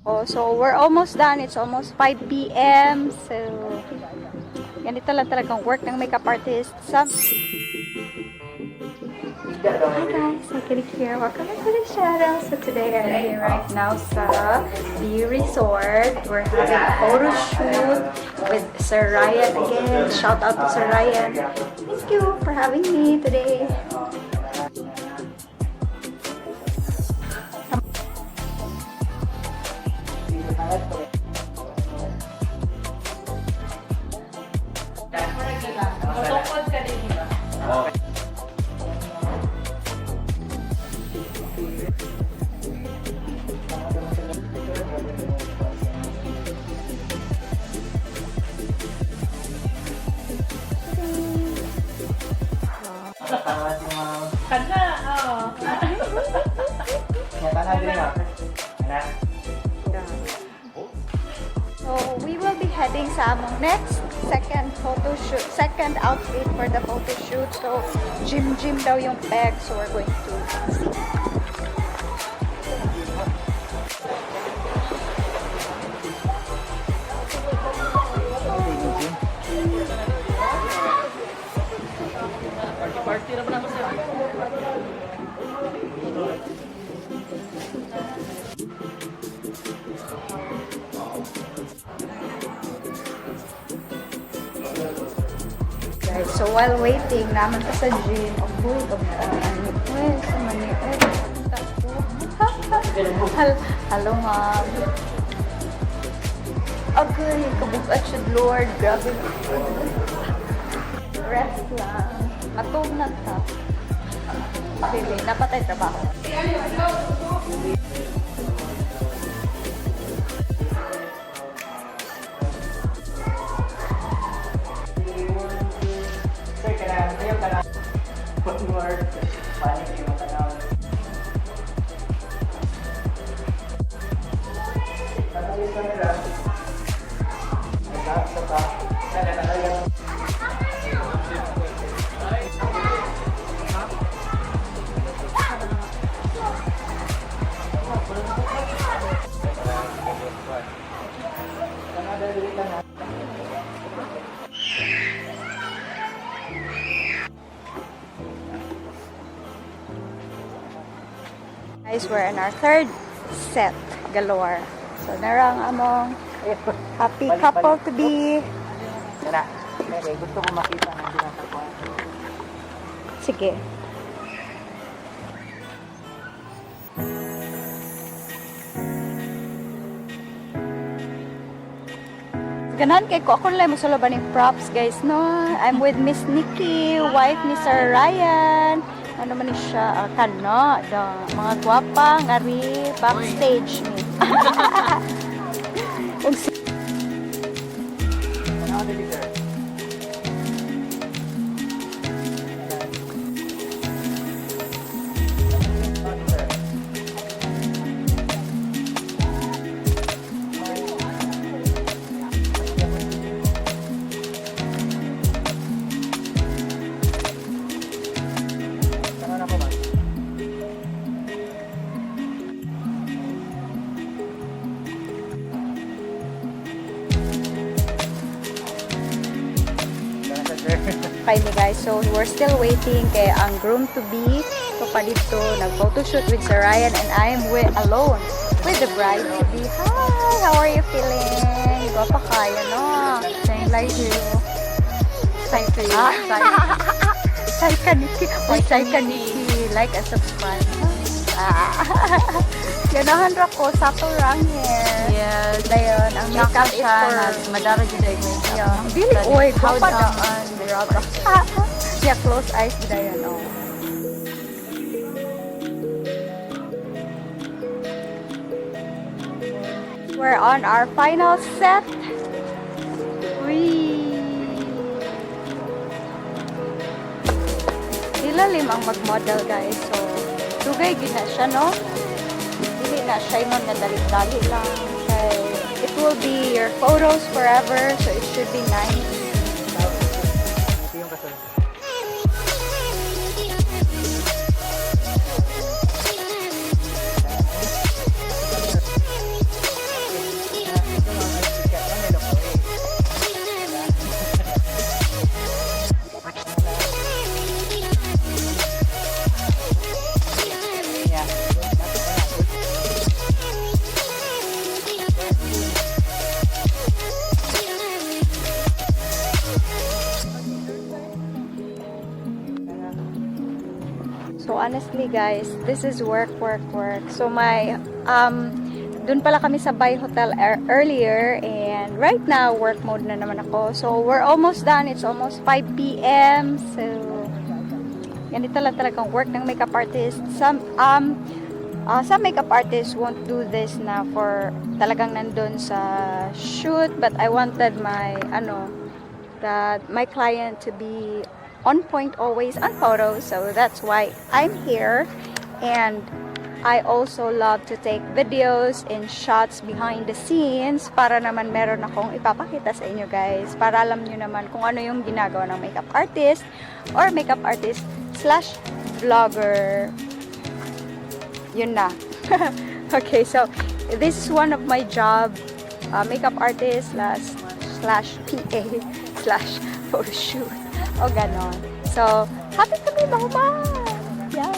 Oh, so we're almost done. It's almost 5 p.m. So, ganito lang talagang work ng makeup artist. Hi guys, I'm here. Welcome to the channel. So today I'm here right now sa the resort. We're having a photo shoot with Sir Ryan again. Shout out to Sir Ryan. Thank you for having me today. Kana, oh. So we will be heading sa among next second photo shoot, second outfit for the photo shoot. So gym daw yung peg, so we're going to see. Party na ba naman sir? Guys, so while waiting naman pa sa gym, of course, sa mani, hello ma'am. Okay, kabugat siya Lord, grabe. Rest lang. Matog na ta. Bili, napatay trabaho. Guys, we're in our third set galore. So, narang among happy couple to be. Gusto ko makita ng ginagawa. Sige. Ganahan kay ko. Ako lang mo sa laban ng props, guys, no? I'm with Miss Nikki, wife ni Sir Ryan. Ano man ni siya? Kano, mga gwapa, ngari, backstage ni. Finally guys, so we're still waiting kay ang groom to be so pa dito nag-photoshoot with Sir Ryan and I am alone with the bride to be. Hi! How are you feeling? Gwapa kayo, no? Thank you. Thank you. Say ka Nikki. Say ka Nikki. Like and subscribe. Ganahan ra ko sa turang hair. Yes. Dayon, ang makeup is for madara jud ay mo. yeah. Dili oy, gwapa na. Yeah, close eyes dayon, oh. We're on our final set. Ilalim ang mag-model guys. So, dugay gina siya, no? Dili na siya yung nga dali-dali lang. Okay. It will be your photos forever. So, it should be nice. honestly guys, this is work. So my dun pala kami sa Bay Hotel earlier, and right now work mode na naman ako. So we're almost done. It's almost 5 p.m. So ganito lang talagang work ng makeup artist. Some makeup artists won't do this na for talagang nandun sa shoot, but I wanted my my client to be on point always on photos. So that's why I'm here. And I also love to take videos and shots behind the scenes para naman meron akong ipapakita sa inyo guys, para alam nyo naman kung ano yung ginagawa ng makeup artist or makeup artist slash vlogger. Yun na. Okay, so this is one of my job, makeup artist slash PA slash photoshoot o ganon. So happy kami mga yeah.